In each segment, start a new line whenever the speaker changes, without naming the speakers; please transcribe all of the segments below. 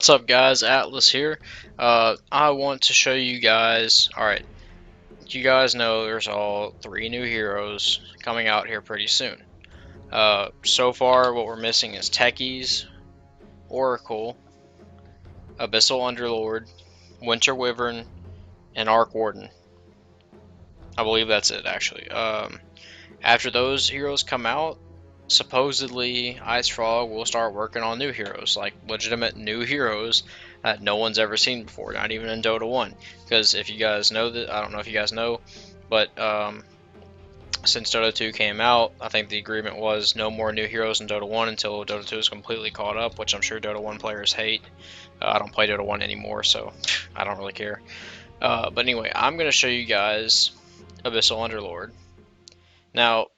What's up guys, Atlas here. I want to show you guys, alright, you guys know there's all 3 new heroes coming out here pretty soon. So far what we're missing is Techies, Oracle, Abyssal Underlord, Winter Wyvern, and Arc Warden. I believe that's it actually. After those heroes come out, supposedly Ice Frog will start working on new heroes, like legitimate new heroes that no one's ever seen before, not even in Dota 1. Because if you guys know that, I don't know if you guys know, but since Dota 2 came out, I think the agreement was no more new heroes in Dota 1 until Dota 2 is completely caught up, which I'm sure Dota 1 players hate. I don't play Dota 1 anymore, so I don't really care. But anyway, I'm going to show you guys Abyssal Underlord. Now,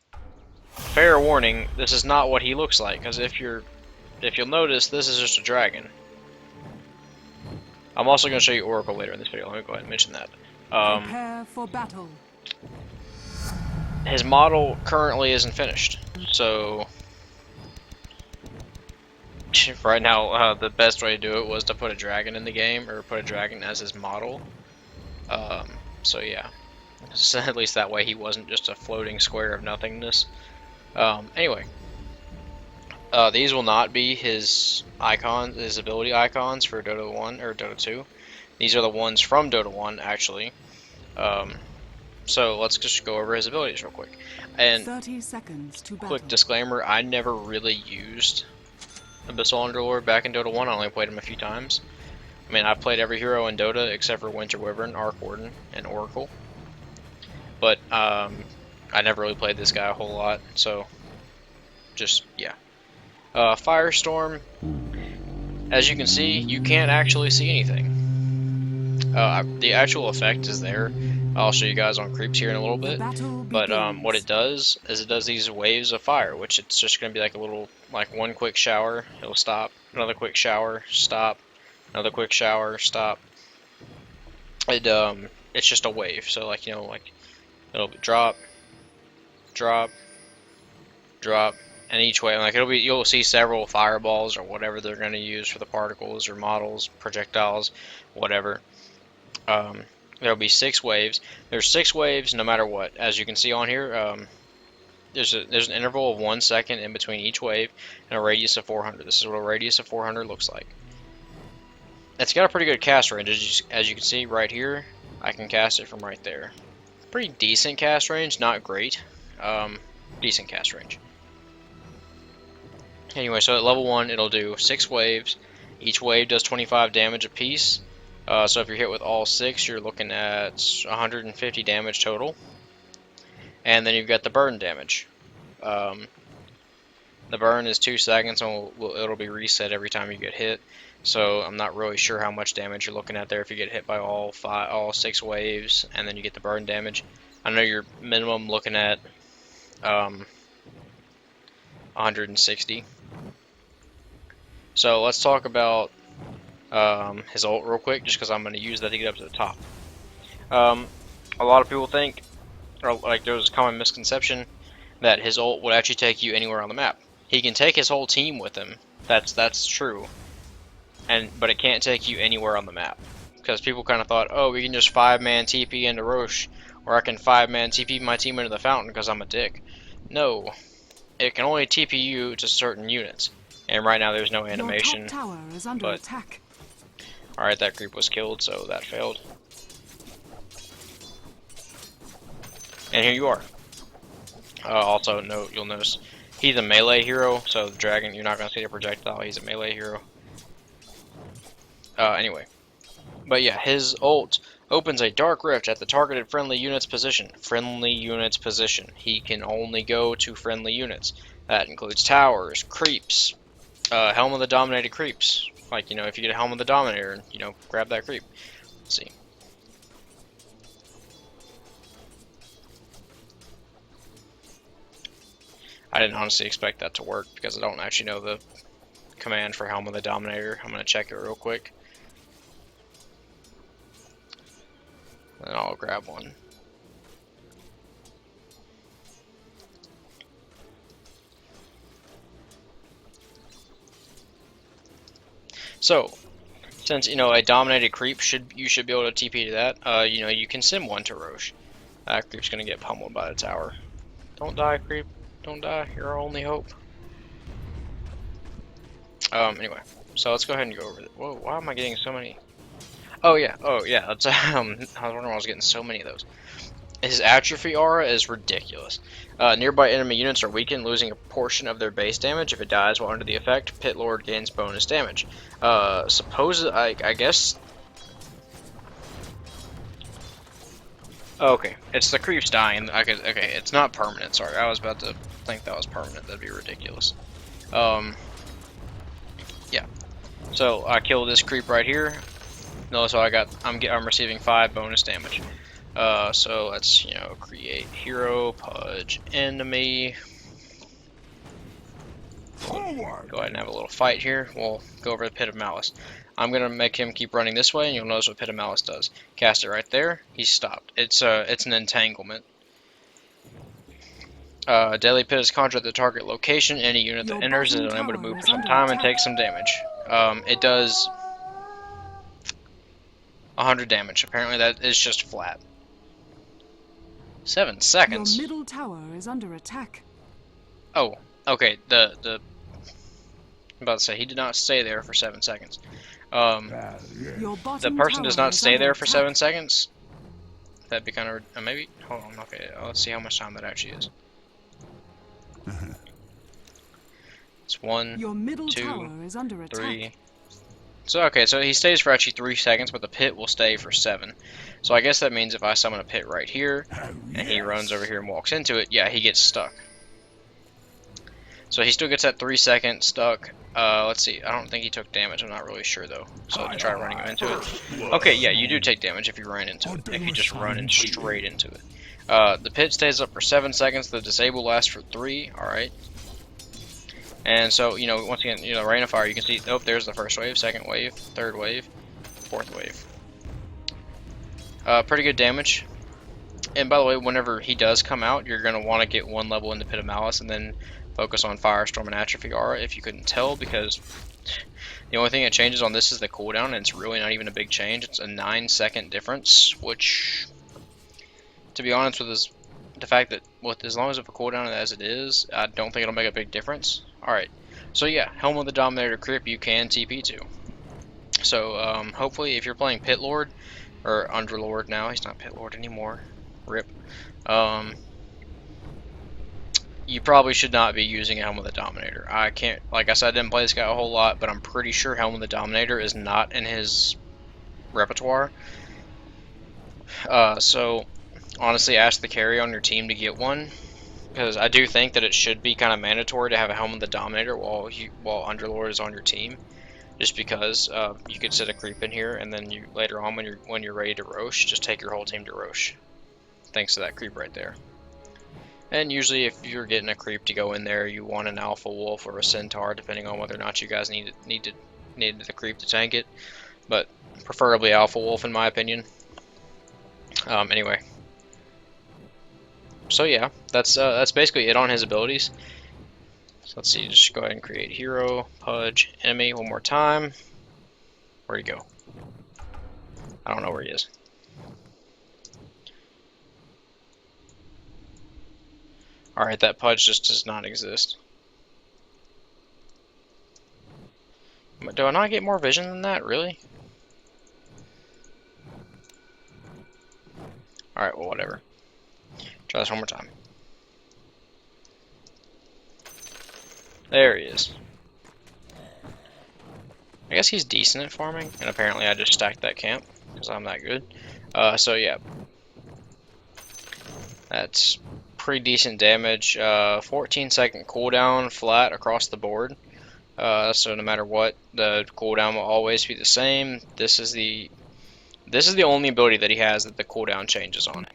fair warning, this is not what he looks like, because if you'll notice, this is just a dragon. I'm also going to show you Oracle later in this video. Let me go ahead and mention that.
Prepare for battle.
His model currently isn't finished, so right now the best way to do it was to put a dragon in the game, or put a dragon as his model. So yeah, so at least that way he wasn't just a floating square of nothingness. Anyway. These will not be his icons, his ability icons for Dota 1 or Dota 2. These are the ones from Dota 1, actually. So let's just go over his abilities real quick. And
30 seconds to
quick
battle.
disclaimer, I never really used Abyssal Underlord back in Dota 1. I only played him a few times. I mean, I've played every hero in Dota except for Winter Wyvern, Arc Warden, and Oracle. But I never really played this guy a whole lot, so just, yeah. Firestorm, as you can see, you can't actually see anything. The actual effect is there. I'll show you guys on creeps here in a little bit. But what it does is it does these waves of fire, which it's just going to be like a little, like one quick shower, it'll stop, another quick shower, stop, another quick shower, stop. It's just a wave, so like, you know, like it'll be drop, drop, drop, and each way, like you'll see several fireballs or whatever they're going to use for the particles or models, projectiles, whatever. There'll be 6 waves. There's 6 waves no matter what. As you can see on here, there's an interval of 1 second in between each wave and a radius of 400. This is what a radius of 400 looks like. It's got a pretty good cast range. As you can see right here, I can cast it from right there. Pretty decent cast range, not great. Decent cast range. Anyway, so at level 1, it'll do 6 waves. Each wave does 25 damage apiece. So if you're hit with all 6, you're looking at 150 damage total. And then you've got the burn damage. The burn is 2 seconds, and it'll be reset every time you get hit. So I'm not really sure how much damage you're looking at there if you get hit by all 6 waves, and then you get the burn damage. I know you're minimum looking at 160. So let's talk about his ult real quick, just because I'm going to use that to get up to the top. A lot of people think, or like there's a common misconception, that his ult would actually take you anywhere on the map. He can take his whole team with him. That's true. But it can't take you anywhere on the map. Because people kind of thought, oh, we can just 5-man TP into Roche, or I can 5-man TP my team into the fountain because I'm a dick. No. It can only TP you to certain units. And right now there's no animation.
Your top tower is under attack.
Alright, that creep was killed, so that failed. And here you are. Also, you'll notice he's a melee hero, so the dragon, you're not going to see the projectile, he's a melee hero. Anyway. But yeah, his ult opens a dark rift at the targeted friendly unit's position. Friendly unit's position. He can only go to friendly units. That includes towers, creeps, Helm of the Dominated creeps. Like, you know, if you get a Helm of the Dominator, you know, grab that creep. Let's see. I didn't honestly expect that to work because I don't actually know the command for Helm of the Dominator. I'm going to check it real quick. And I'll grab one. So, Since, you know, a dominated creep you should be able to TP to that. You know, you can sim one to Roche. That creep's gonna get pummeled by the tower. Don't die, creep. Don't die. You're our only hope. Anyway, so let's go ahead and go over it. Whoa, why am I getting so many? Oh yeah, that's I was wondering why I was getting so many of those. His atrophy aura is ridiculous. Nearby enemy units are weakened, losing a portion of their base damage. If it dies while under the effect, Pit Lord gains bonus damage. I guess. Okay, it's the creeps dying. Okay, it's not permanent. Sorry, I was about to think that was permanent. That'd be ridiculous. Yeah. So I killed this creep right here. Notice I'm receiving 5 bonus damage. So let's, you know, create hero, pudge, enemy. Forward. Go ahead and have a little fight here. We'll go over the Pit of Malice. I'm gonna make him keep running this way, and you'll notice what Pit of Malice does. Cast it right there. He's stopped. It's an entanglement. Deadly Pit is conjured at the target location. Any unit that enters is unable to move for some time and takes some damage. It does 100 damage. Apparently that is just flat. 7 seconds.
Your middle tower is under attack.
Oh, okay. I'm about to say he did not stay there for 7 seconds. The person does not stay there for 7 seconds. That'd be kind of maybe. Hold on. Okay, let's see how much time that actually is. It's 1,
Your middle
2,
tower is under attack.
3. So okay, so he stays for actually 3 seconds, but the pit will stay for 7. So I guess that means if I summon a pit right here, and he runs over here and walks into it, yeah, he gets stuck. So he still gets that 3-second stuck. Let's see, I don't think he took damage, I'm not really sure though. So to try running him into it. Okay, yeah, you do take damage if you run into it, if you just run in straight into it. The pit stays up for 7 seconds, the disable lasts for 3, alright. And so, you know, once again, you know, Rain of Fire, you can see, oh, there's the first wave, second wave, third wave, fourth wave. Pretty good damage. And by the way, whenever he does come out, you're going to want to get 1 level into Pit of Malice and then focus on Firestorm and Atrophy Aura, if you couldn't tell, because the only thing that changes on this is the cooldown, and it's really not even a big change. It's a 9-second difference, which, to be honest with the fact that with as long as of a cooldown as it is, I don't think it'll make a big difference. Alright, so yeah, Helm of the Dominator Crip you can TP to. So hopefully if you're playing Pit Lord, or Underlord now, he's not Pit Lord anymore, RIP, you probably should not be using Helm of the Dominator. I can't, like I said, I didn't play this guy a whole lot, but I'm pretty sure Helm of the Dominator is not in his repertoire. So honestly, ask the carry on your team to get one, because I do think that it should be kind of mandatory to have a Helm of the Dominator while Underlord is on your team, just because you could set a creep in here, and then you later on when you're ready to Roche, just take your whole team to Roche, thanks to that creep right there. And usually, if you're getting a creep to go in there, you want an Alpha Wolf or a Centaur, depending on whether or not you guys needed the creep to tank it, but preferably Alpha Wolf in my opinion. Anyway. So yeah, that's basically it on his abilities. So let's see, just go ahead and create hero, pudge, enemy one more time. Where'd he go? I don't know where he is. Alright, that pudge just does not exist. Do I not get more vision than that, really? Alright, well, whatever. Try this one more time. There he is. I guess he's decent at farming, and apparently I just stacked that camp, because I'm that good. So yeah. That's pretty decent damage. 14-second cooldown flat across the board. So no matter what, the cooldown will always be the same. This is the only ability that he has that the cooldown changes on it.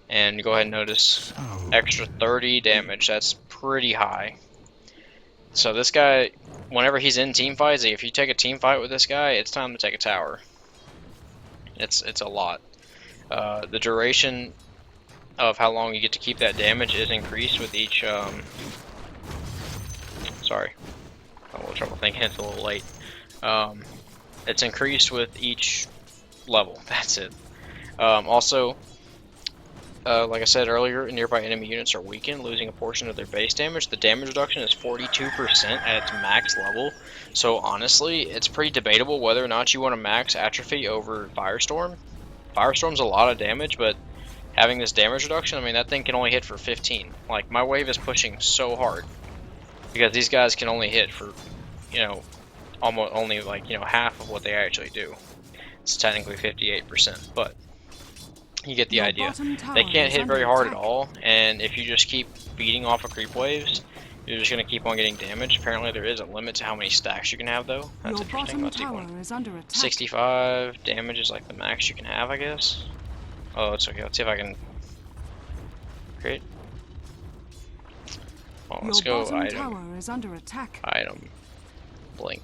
And go ahead and notice extra 30 damage. That's pretty high. So this guy, whenever he's in team fights, if you take a team fight with this guy, it's time to take a tower. It's a lot. The duration of how long you get to keep that damage is increased with each. Sorry, I'm a little trouble thinking. It's a little late. It's increased with each level. That's it. Also, like I said earlier, nearby enemy units are weakened, losing a portion of their base damage. The damage reduction is 42% at its max level. So honestly, it's pretty debatable whether or not you want to max Atrophy over Firestorm. Firestorm's a lot of damage, but having this damage reduction, I mean, that thing can only hit for 15. Like, my wave is pushing so hard because these guys can only hit for, you know, almost only like, half of what they actually do. It's technically 58%, but you get the
Your
idea.
bottom
They
tower
can't
is
hit
under
very hard at
attack.
all, and if you just keep beating off of creep waves, you're just going to keep on getting damage. Apparently there is a limit to how many stacks you can have, though. That's
Your
interesting.
bottom
Let's see
tower
one.
is under attack.
65 damage is like the max you can have, I guess. Oh, it's okay. Let's see if I can create. Well, let's
Your
go
bottom
item,
tower is under attack.
item, blink.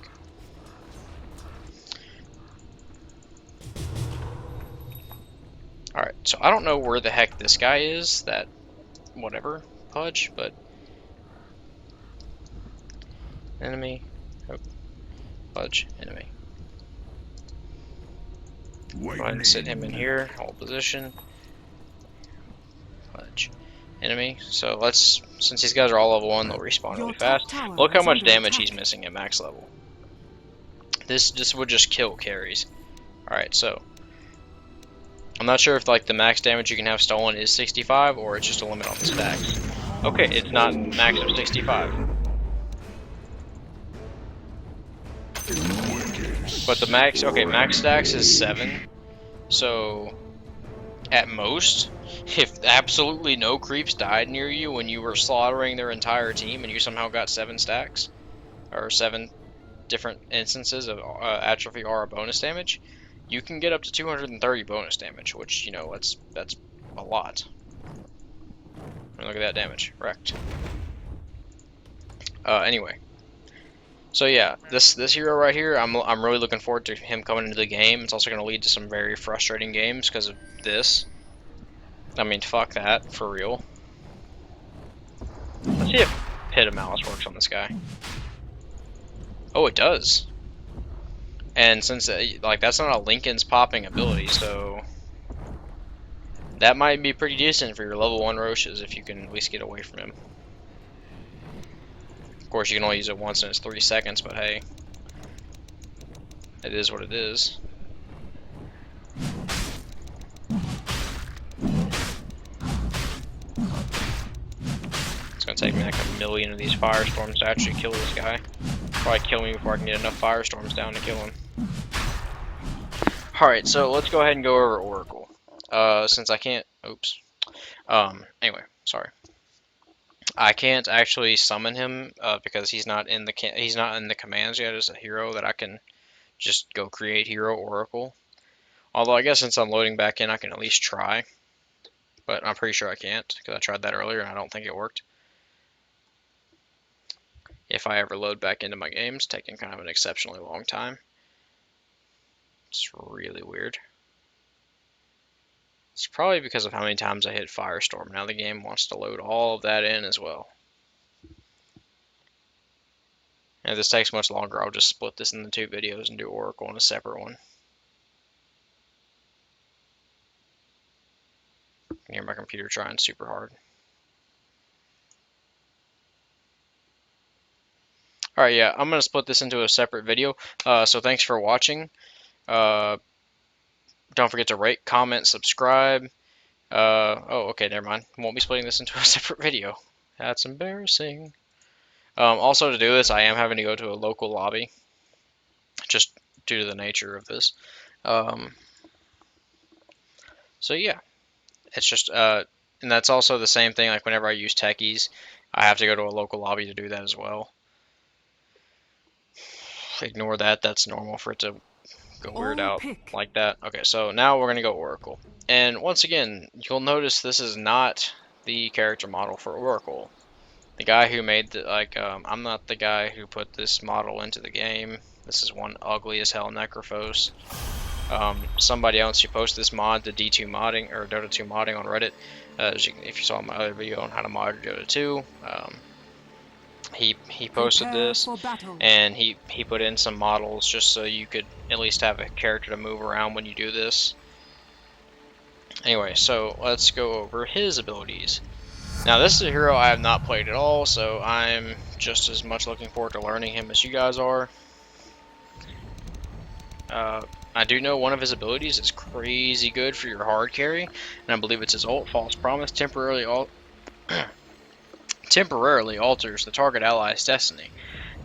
Alright, so I don't know where the heck this guy is, that whatever pudge, but enemy, oh, pudge, enemy. Go ahead and sit him in here, hold position, pudge, enemy. So let's, since these guys are all level 1, they'll respawn
Your
really
top
fast.
tower
Look how
is
much
under
damage
attack.
he's missing at max level. This would just kill carries. Alright, so I'm not sure if like the max damage you can have stolen is 65 or it's just a limit on the stacks. Okay, it's not max of 65. But the max, okay, max stacks is 7. So at most, if absolutely no creeps died near you when you were slaughtering their entire team and you somehow got 7 stacks, or 7 different instances of atrophy aura bonus damage, you can get up to 230 bonus damage, which, that's a lot. I mean, look at that damage, wrecked. Anyway, so yeah, this hero right here, I'm really looking forward to him coming into the game. It's also going to lead to some very frustrating games because of this. I mean, fuck that, for real. Let's see if Pit of Malice works on this guy. Oh, it does. And since like that's not a Lincoln's popping ability, so that might be pretty decent for your level 1 Roches if you can at least get away from him. Of course, you can only use it once and it's 3 seconds, but hey, it is what it is. It's gonna take me like a million of these firestorms to actually kill this guy. Probably kill me before I can get enough firestorms down to kill him. Alright, so let's go ahead and go over Oracle. Since I can't, oops. Anyway, sorry. I can't actually summon him because he's not in the commands yet as a hero that I can just go create hero Oracle. Although I guess since I'm loading back in, I can at least try. But I'm pretty sure I can't because I tried that earlier and I don't think it worked. If I ever load back into my games, taking kind of an exceptionally long time. It's really weird. It's probably because of how many times I hit Firestorm. Now the game wants to load all of that in as well. And if this takes much longer, I'll just split this into 2 videos and do Oracle in a separate one. I can hear my computer trying super hard. Alright, yeah, I'm going to split this into a separate video. So thanks for watching. Don't forget to rate, comment, subscribe. Oh, okay, never mind. Won't be splitting this into a separate video. That's embarrassing. Also, to do this, I am having to go to a local lobby, just due to the nature of this. So yeah, it's just, and that's also the same thing, like whenever I use techies, I have to go to a local lobby to do that as well. Ignore that, that's normal for it to go weird
All
out
pick.
like that. Okay, so now we're going to go Oracle. And once again, you'll notice this is not the character model for Oracle. The guy who made the, I'm not the guy who put this model into the game. This is one ugly as hell Necrophos. Somebody else who posted this mod, the D2 modding, or Dota 2 modding on Reddit. If you saw my other video on how to mod Dota 2, he posted
Prepare
this,
for battle.
and he put in some models just so you could at least have a character to move around when you do this. Anyway, so let's go over his abilities. Now this is a hero I have not played at all, so I'm just as much looking forward to learning him as you guys are. I do know one of his abilities is crazy good for your hard carry, and I believe it's his ult, False Promise, temporarily alters the target ally's destiny,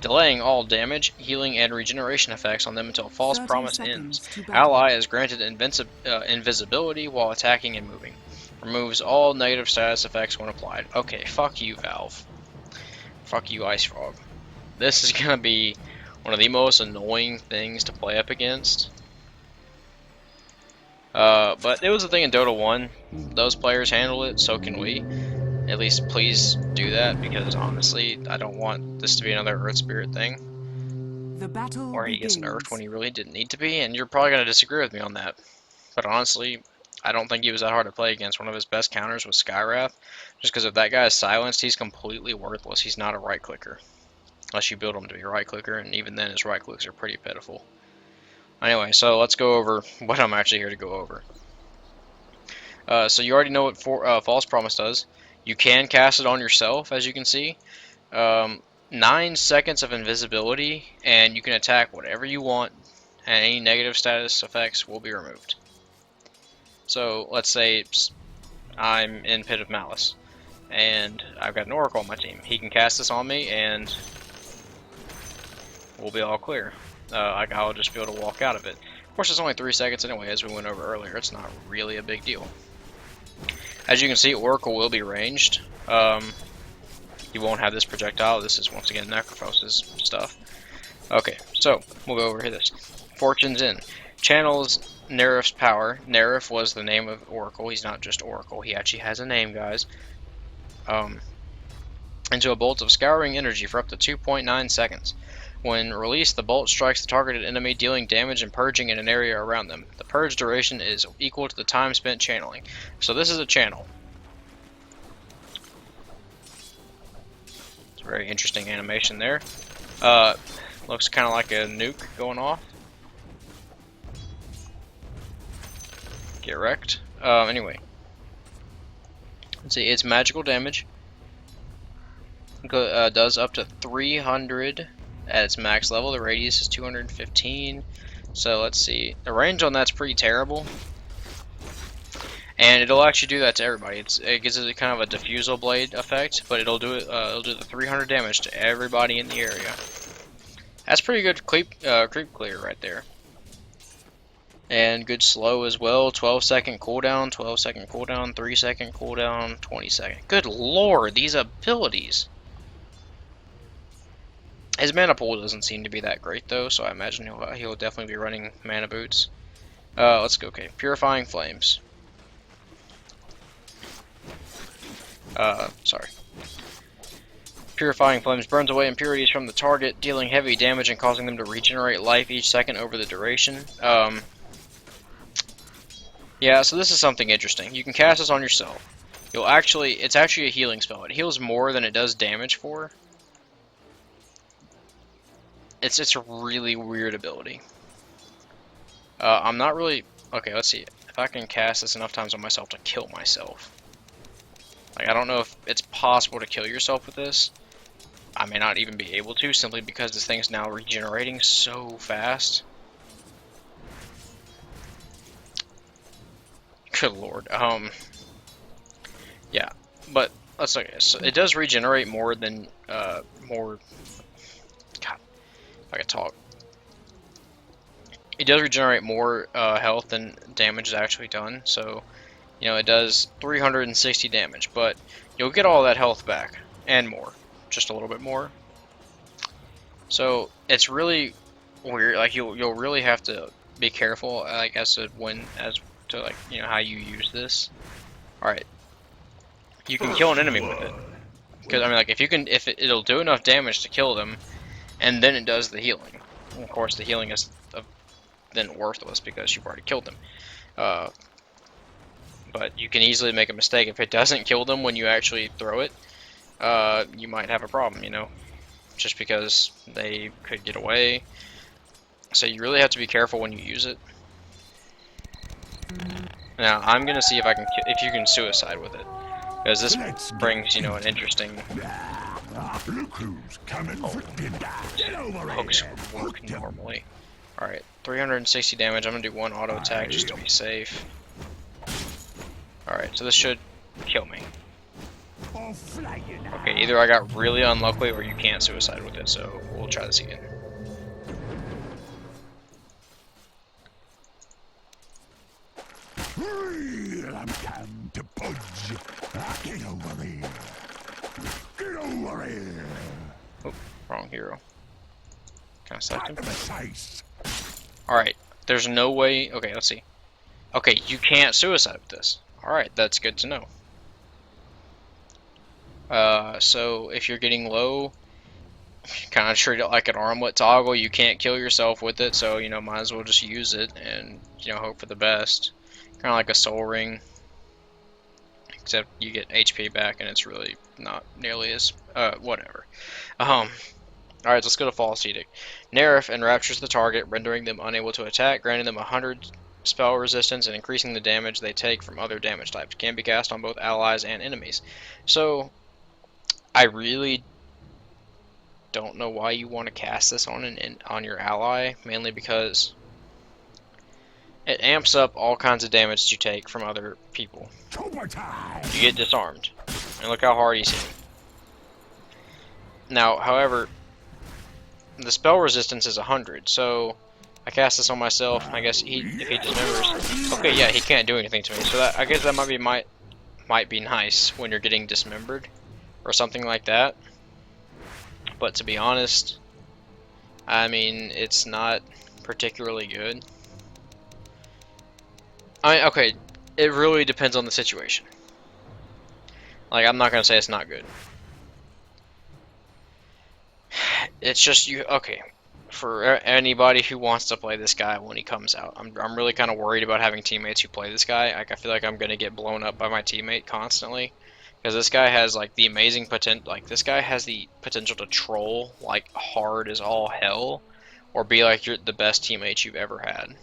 delaying all damage, healing, and regeneration effects on them until False
30
Promise ends.
seconds to battle.
Ally is granted invisibility while attacking and moving. Removes all negative status effects when applied. Okay, fuck you, Valve. Fuck you, Ice Frog. This is gonna be one of the most annoying things to play up against. But it was a thing in Dota 1. Those players handle it, so can we. At least please do that, because honestly, I don't want this to be another Earth Spirit thing,
The battle
where he gets
begins.
nerfed when he really didn't need to be, and you're probably going to disagree with me on that. But honestly, I don't think he was that hard to play against. One of his best counters was Skywrath, just because if that guy is silenced, he's completely worthless. He's not a right clicker, unless you build him to be a right clicker, and even then his right clicks are pretty pitiful. Anyway, so let's go over what I'm actually here to go over. So you already know what False Promise does. You can cast it on yourself, as you can see. 9 seconds of invisibility, and you can attack whatever you want, and any negative status effects will be removed. So let's say I'm in Pit of Malice, and I've got an Oracle on my team. He can cast this on me, and we'll be all clear. I'll just be able to walk out of it. Of course, it's only 3 seconds anyway, as we went over earlier. It's not really a big deal. As you can see, Oracle will be ranged. You won't have this projectile. This is, once again, Necrophos's stuff. Okay, so we'll go over here. This Fortune's In. Channels Nerif's power. Nerif was the name of Oracle. He's not just Oracle. He actually has a name, guys. Into a bolt of scouring energy for up to 2.9 seconds. When released, the bolt strikes the targeted enemy, dealing damage and purging in an area around them. The purge duration is equal to the time spent channeling. So this is a channel. It's a very interesting animation there. Looks kind of like a nuke going off. Get wrecked. Anyway. Let's see, it's magical damage. Does up to 300 at its max level. The radius is 215. So let's see. The range on that's pretty terrible. And it'll actually do that to everybody. It gives it kind of a diffusal blade effect, but it'll do the 300 damage to everybody in the area. That's pretty good creep clear right there. And good slow as well. 12-second cooldown, 12-second cooldown, 3-second cooldown, 20-second. Good lord, these abilities. His mana pool doesn't seem to be that great though, so I imagine he'll definitely be running mana boots. Let's go. Okay, Purifying Flames. Sorry. Purifying Flames burns away impurities from the target, dealing heavy damage and causing them to regenerate life each second over the duration. Yeah, so this is something interesting. You can cast this on yourself. It's actually a healing spell. It heals more than it does damage for. It's a really weird ability. I'm not really... Okay, let's see. If I can cast this enough times on myself to kill myself. Like, I don't know if it's possible to kill yourself with this. I may not even be able to, simply because this thing's now regenerating so fast. Good lord. Yeah, but let's look at this. So it does regenerate more than, God, if I could talk. It does regenerate more health than damage is actually done, so, you know, it does 360 damage, but you'll get all that health back, and more. Just a little bit more. So, it's really weird, like, you'll really have to be careful, like, as to like, you know, how you use this. Alright. You can kill an enemy with it. Because, I mean, like, if it'll do enough damage to kill them, and then it does the healing. And of course, the healing is then worthless because you've already killed them. But you can easily make a mistake if it doesn't kill them when you actually throw it. You might have a problem, you know. just because they could get away. So you really have to be careful when you use it. Now I'm gonna see if you can suicide with it, because this brings, you know, an interesting.
Look who's coming for dinner. Get over
Hooks
here.
would work normally. All right, 360 damage. I'm gonna do one auto attack just to be safe. All right, so this should kill me. Okay, either I got really unlucky or you can't suicide with it, so we'll try this again.
I'm come to pudge. Get over here. Get over here.
Oh, wrong hero. Kind of sucked him.
Back to the face.
Alright, there's no way. Okay, let's see. Okay, you can't suicide with this. Alright, that's good to know. So if you're getting low, kind of treat it like an armlet toggle. You can't kill yourself with it, so, you know, might as well just use it and, you know, hope for the best. Kind of like a soul ring, except you get HP back and it's really not nearly as, whatever. Alright, let's go to False Edict. Nerf enraptures the target, rendering them unable to attack, granting them 100 spell resistance, and increasing the damage they take from other damage types. Can be cast on both allies and enemies. So, I really don't know why you want to cast this on your ally, mainly because it amps up all kinds of damage you take from other people. You get disarmed, and look how hard he's hitting. Now, however, the spell resistance is 100, so I cast this on myself. I guess if he dismembers, okay, yeah, he can't do anything to me. So that, I guess that might be nice when you're getting dismembered or something like that. But to be honest, I mean, it's not particularly good. I mean, okay, it really depends on the situation. Like, I'm not gonna say it's not good. It's just okay. For anybody who wants to play this guy when he comes out, I'm really kind of worried about having teammates who play this guy. Like, I feel like I'm gonna get blown up by my teammate constantly, because this guy has like the amazing potential. Like, this guy has the potential to troll like hard as all hell, or be like the best teammate you've ever had.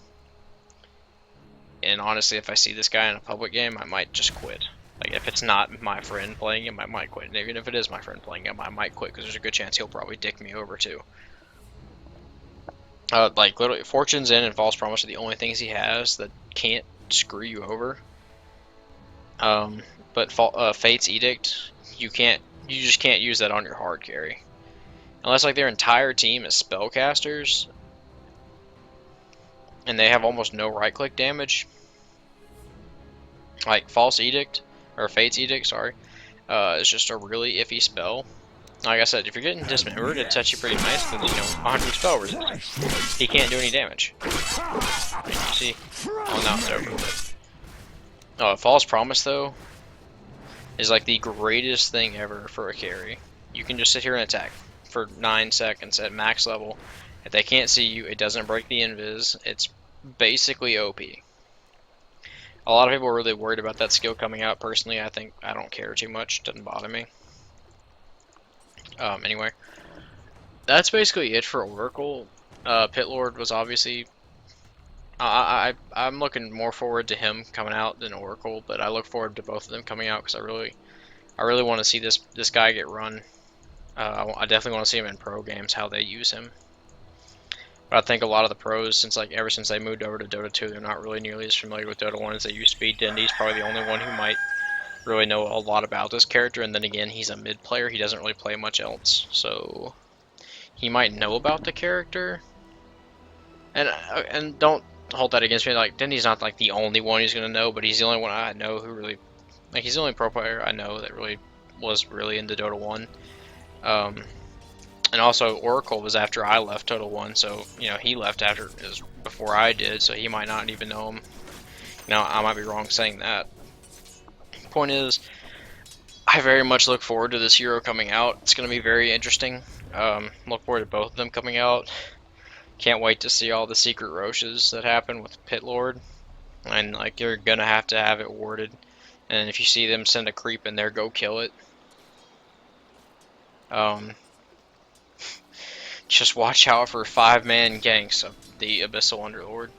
And honestly, if I see this guy in a public game, I might just quit. Like, if it's not my friend playing him, I might quit. And even if it is my friend playing him, I might quit, because there's a good chance he'll probably dick me over too. Like, literally, Fortune's End and False Promise are the only things he has that can't screw you over. But Fate's Edict, you just can't use that on your hard carry. Unless, like, their entire team is spellcasters, and they have almost no right-click damage. Like, False Edict, or Fate's Edict, sorry, is just a really iffy spell. Like I said, if you're getting dismembered, it sets you pretty nice because, you know, 100 spell resistance. He can't do any damage. And you see? Oh, now it's over with. False Promise, though, is like the greatest thing ever for a carry. You can just sit here and attack for 9 seconds at max level. If they can't see you, it doesn't break the invis. It's basically OP. A lot of people are really worried about that skill coming out. Personally, I think I don't care too much. It doesn't bother me. Anyway, that's basically it for Oracle. Pit Lord was obviously. I'm looking more forward to him coming out than Oracle, but I look forward to both of them coming out because I really want to see this guy get run. I definitely want to see him in pro games, how they use him. But I think a lot of the pros, ever since they moved over to Dota 2, they're not really nearly as familiar with Dota 1 as they used to be. Dendy's probably the only one who might really know a lot about this character, and then again, he's a mid player. He doesn't really play much else, so he might know about the character. And don't hold that against me. Like, Dendy's not like the only one who's gonna know, but he's the only one I know who really, like, he's the only pro player I know that really was really into Dota 1. And also Oracle was after I left Dota 1, so, you know, he left before I did, so he might not even know him. Now, I might be wrong saying that. Point is, I very much look forward to this hero coming out. It's going to be very interesting. Look forward to both of them coming out. Can't wait to see all the secret Roches that happen with Pit Lord. And, like, you're going to have it warded. And if you see them send a creep in there, go kill it. Just watch out for 5-man ganks of the Abyssal Underlord.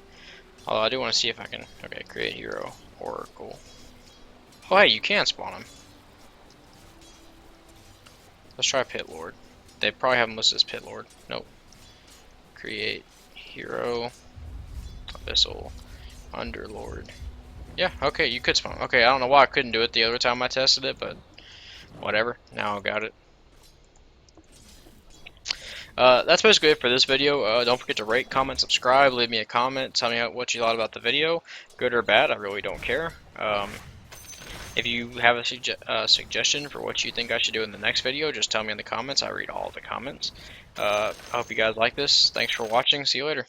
Although I do want to see if I can. Okay, create hero Oracle. Oh hey, you can spawn him. Let's try Pit Lord. They probably have him listed as Pit Lord. Nope. Create hero Abyssal Underlord. Yeah, okay, you could spawn. Okay, I don't know why I couldn't do it the other time I tested it, but whatever. Now I got it. That's basically it for this video. Don't forget to rate, comment, subscribe, leave me a comment, tell me what you thought about the video, good or bad, I really don't care. If you have a suggestion for what you think I should do in the next video, just tell me in the comments. I read all the comments. I hope you guys like this. Thanks for watching. See you later.